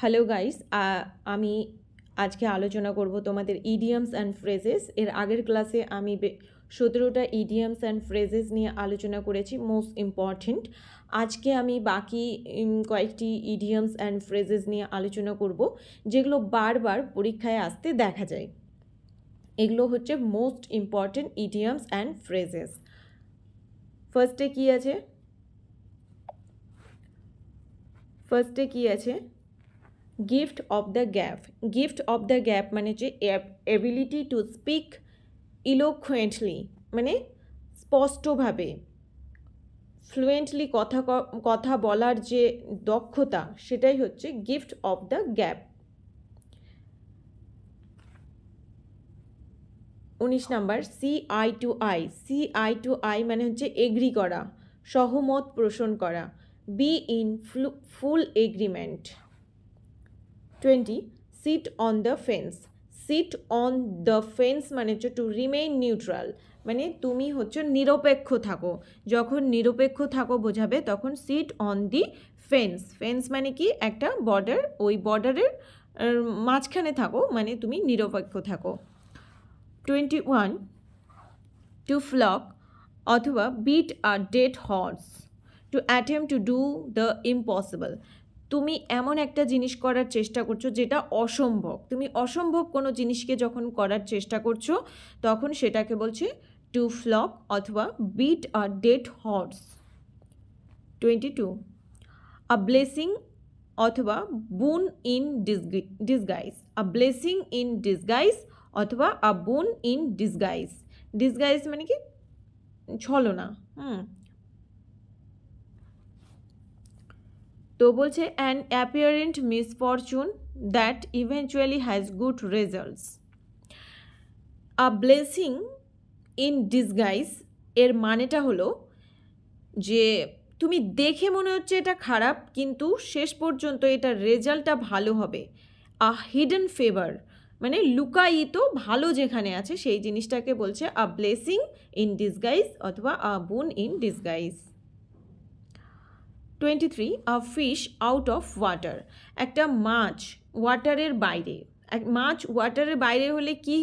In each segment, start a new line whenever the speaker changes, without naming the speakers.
Hello guys, আমি আজকে আলোচনা করব তোমাদের ইডিয়ামস অ্যান্ড ফ্রেজেস। এর আগের ক্লাসে আমি 17টা ইডিয়ামস অ্যান্ড ফ্রেজেস নিয়ে আলোচনা করেছি, মোস্ট ইম্পর্টেন্ট। আজকে আমি বাকি কয়েকটি ইডিয়ামস অ্যান্ড ফ্রেজেস নিয়ে আলোচনা করব, যেগুলো বারবার পরীক্ষায় আসতে দেখা যায়। এগুলো হচ্ছে most important idioms and phrases. ফার্স্টে কি আছে? Gift of the gap. Gift of the gap মানে হচ্ছে এবিলিটি টু স্পিক ইলোকুয়েন্টলি, মানে স্পষ্টভাবে ফ্লুয়েন্টলি কথা বলার যে দক্ষতা, সেটাই হচ্ছে gift of the gap. 19 number, see eye to eye. See eye to eye মানে হচ্ছে এগ্রি করা, সহমত পোষণ করা, be in full agreement. 20, sit on the fence. sit on the fence মানে হচ্ছে টু রিমেইন নিউট্রাল, মানে তুমি হচ্ছে নিরপেক্ষ থাকো। যখন নিরপেক্ষ থাকো বোঝাবে তখন sit on the fence. Fence মানে কি? একটা বর্ডার, ওই বর্ডারের মাঝখানে থাকো, মানে তুমি নিরপেক্ষ থাকো। 21, টু ফ্লক অথবা beat a dead horse, to attempt to do the impossible. তুমি এমন একটা জিনিস করার চেষ্টা করছো যেটা অসম্ভব। তুমি অসম্ভব কোনো জিনিসকে যখন করার চেষ্টা করছো তখন সেটাকে বলছে টু ফ্লক অথবা beat a dead horse. 22, a blessing অথবা boon in disguise. A blessing in disguise অথবা আ বুন ইন ডিসগাইজ। ডিসগাইজ মানে কি? ছলনা। তো বলছে an অ্যাপিয়ারেন্ট misfortune that eventually has good results. A blessing in disguise এর মানেটা হলো যে তুমি দেখে মনে হচ্ছে এটা খারাপ, কিন্তু শেষ পর্যন্ত এটার রেজাল্টটা ভালো হবে। আ হিডেন ফেভার মানে লুকায়িত ভালো যেখানে আছে সেই জিনিসটাকে বলছে আ ব্লেসিং ইন ডিসগাইজ অথবা আ বুন in disguise. 23, a fish out of water. একটা মাছ ওয়াটারের বাইরে। মাছ ওয়াটারের বাইরে হলে কি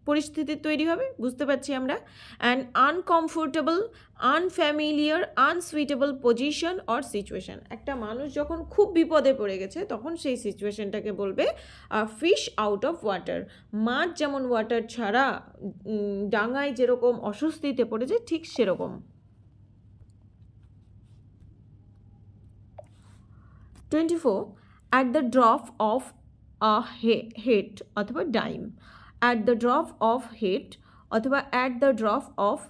পরিস্থিতি তৈরি হবে বুঝতে পারছি আমরা। An uncomfortable, unfamiliar, unsuitable position or situation. একটা মানুষ যখন খুব বিপদে পড়ে গেছে তখন সেই সিচুয়েশনটাকে বলবে a fish out of water. মাছ যেমন ওয়াটার ছাড়া ডাঙায় যেরকম অস্বস্তিতে পড়েছে, ঠিক সেরকম। 24, at the drop of a hat অথবা dime. At the drop of hat অথবা at the drop of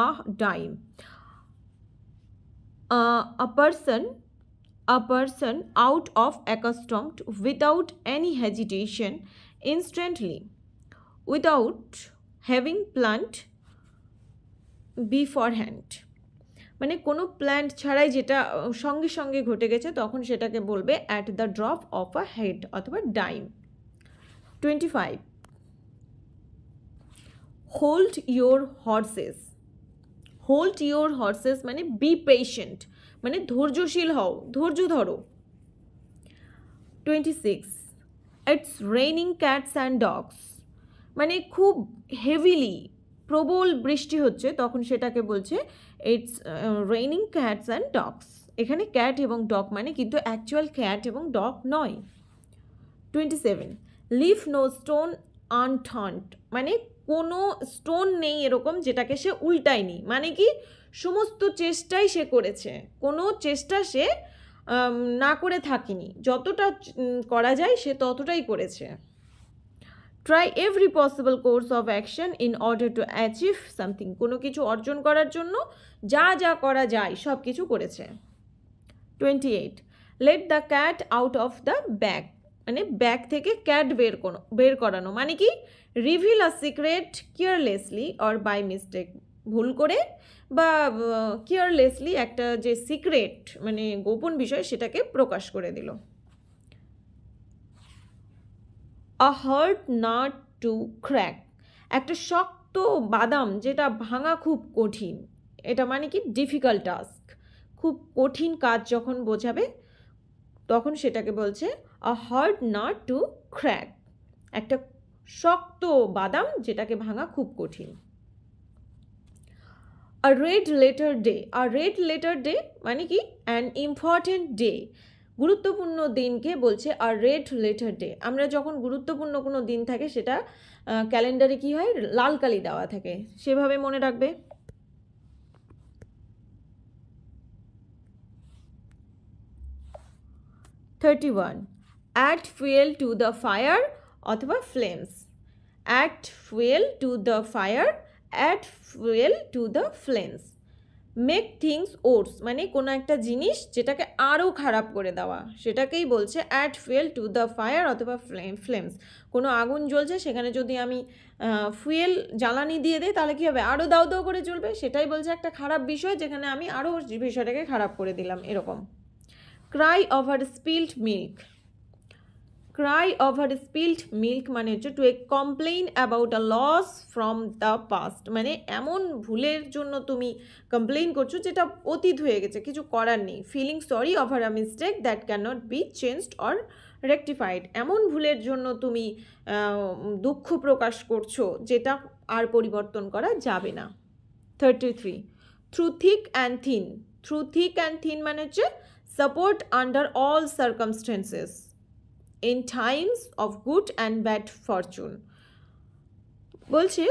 a dime. A person out of accustomed without any hesitation, instantly, without having planned beforehand. মানে কোনো plan ছাড়াই যেটা সঙ্গে সঙ্গে ঘটে গেছে তখন সেটাকে বলবে at the drop of a head অথবা dime. 25, hold your horses. Hold your horses মানে বি পেশেন্ট, মানে ধৈর্যশীল হও, ধৈর্য ধরো। 26, it's raining cats and dogs, মানে খুব হেভিলি প্রবল বৃষ্টি হচ্ছে তখন সেটাকে বলছে it's raining cats and dogs. এখানে ক্যাট এবং ডগ মানে কিন্তু অ্যাকচুয়াল ক্যাট এবং ডগ নয়। 27, লিভ নো স্টোন আনটার্নড, মানে কোনো স্টোন নেই এরকম যেটাকে সে উল্টায়নি, মানে কি সমস্ত চেষ্টাই সে করেছে, কোনো চেষ্টা সে না করে থাকেনি, যতটা করা যায় সে ততটাই করেছে। Try every possible course of action in order to achieve something, কোনো কিছু অর্জন করার জন্য যা যা করা যায় সব কিছু করেছে। 28, let the cat out of the bag, মানে ব্যাগ থেকে ক্যাট বের করানো, মানে কি reveal a secret carelessly or by mistake, ভুল করে বা কেয়ারলেসলি একটা যে সিক্রেট মানে গোপন বিষয় সেটাকে প্রকাশ করে দিল। আ হার্ড নাট টু ক্র্যাক, একটা শক্ত বাদাম যেটা ভাঙা খুব কঠিন, এটা মানে কি ডিফিকাল্ট টাস্ক, খুব কঠিন কাজ যখন বোঝাবে তখন সেটাকে বলছে আ হার্ড নাট টু ক্র্যাক, একটা শক্ত বাদাম যেটাকে ভাঙা খুব কঠিন। আ রেড লেটার ডে, আ রেড লেটার ডে মানে কি অ্যান ইম্পর্টেন্ট ডে, গুরুত্বপূর্ণ দিনকে বলছে আর রেড লেটার ডে। আমরা যখন গুরুত্বপূর্ণ কোনো দিন থাকে সেটা ক্যালেন্ডারে কি হয়, লাল কালি দেওয়া থাকে, সেভাবে মনে রাখবে। 31 add fuel to the fire অথবা flames, add fuel to the fire, add fuel to the flames, make things worse মানে কোনো একটা জিনিস যেটাকে আরও খারাপ করে দেওয়া, সেটাকেই বলছে add fuel to the fire অথবা ফ্লেমস। কোনো আগুন জ্বলছে, সেখানে যদি আমি ফুয়েল জ্বালানি দিয়ে দিই তাহলে কী হবে, আরও দাও দাও করে জ্বলবে, সেটাই বলছে একটা খারাপ বিষয় যেখানে আমি আরও বিষয়টাকে খারাপ করে দিলাম, এরকম। Cry over spilled milk, cry over spilled milk মানে হচ্ছে to complain about a loss from the past, মানে এমন ভুলের জন্য তুমি কমপ্লেইন করছো যেটা অতীত হয়ে গেছে, কিছু করার নেই। Feeling sorry over a mistake that can not be changed or rectified, এমন ভুলের জন্য তুমি দুঃখ প্রকাশ করছো যেটা আর পরিবর্তন করা যাবে না। 33 through thick and thin, through thick and thin মানে হচ্ছে support under all circumstances in times of good and bad fortune, বলছে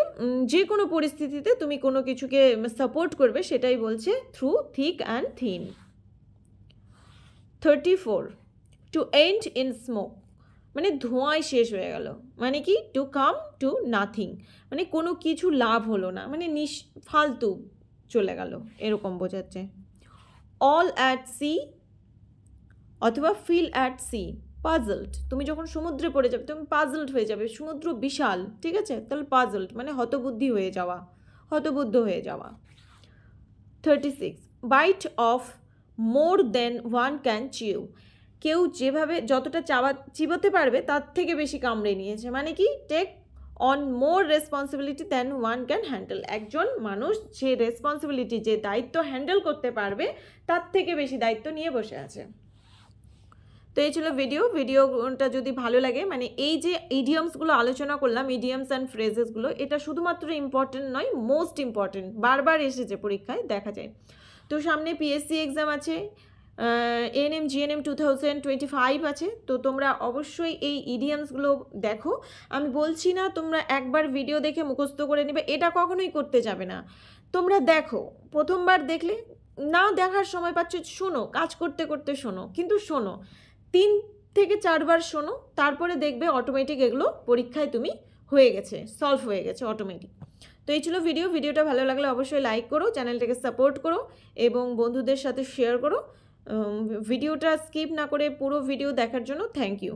যে কোনো পরিস্থিতিতে তুমি কোনো কিছুকে সাপোর্ট করবে, সেটাই বলছে through thick and thin. 34 to end in smoke মানে ধোঁয়ায় শেষ হয়ে গেল, মানে কি টু কাম টু নাথিং মানে কোনো কিছু লাভ হলো না, মানে ফালতু চলে গেল, এরকম বোঝাচ্ছে। অল অ্যাট সি অথবা ফিল অ্যাট সি, পাজলড তুমি যখন সমুদ্রে পড়ে যাবে তুমি পাজলড হয়ে যাবে, সমুদ্র বিশাল, ঠিক আছে, তাহলে পাজলড মানে হতবুদ্ধি হয়ে যাওয়া, হতবুদ্ধ হয়ে যাওয়া। 36 bite off more than one can chew, কেউ যেভাবে যতটা চিবোতে পারবে তার থেকে বেশি কামড়ে নিয়েছে, মানে কি take on more responsibility than one can handle, একজন মানুষ যে রেসপন্সিবিলিটি যে দায়িত্ব হ্যান্ডেল করতে পারবে তার থেকে বেশি দায়িত্ব নিয়ে বসে আছে। তো এই ছিল ভিডিওটা যদি ভালো লাগে, মানে এই যে ইডিয়মসগুলো আলোচনা করলাম, ইডিয়মস অ্যান্ড ফ্রেজেসগুলো, এটা শুধুমাত্র ইম্পর্টেন্ট নয়, মোস্ট ইম্পর্টেন্ট, বারবার এসেছে পরীক্ষায় দেখা যায়। তো সামনে পিএসসি এক্সাম আছে, এএনএম জিএনএম 2025 আছে, তো তোমরা অবশ্যই এই ইডিয়মসগুলো দেখো। আমি বলছি না তোমরা একবার ভিডিও দেখে মুখস্থ করে নেবে, এটা কখনোই করতে যাবে না। তোমরা দেখো, প্রথমবার দেখলে না দেখার সময় পাচ্ছ, শোনো, কাজ করতে করতে শোনো, কিন্তু শোনো 3 থেকে 4 বার শোনো, তারপরে দেখবে অটোমেটিক এগুলো পরীক্ষায় তুমি হয়ে গেছে, সলভ হয়ে গেছে অটোমেটিক। তো এই ছিল ভিডিওটা ভালো লাগলে অবশ্যই লাইক করো, চ্যানেলটাকে সাপোর্ট করো এবং বন্ধুদের সাথে শেয়ার করো। ভিডিওটা স্কিপ না করে পুরো ভিডিও দেখার জন্য থ্যাংক ইউ।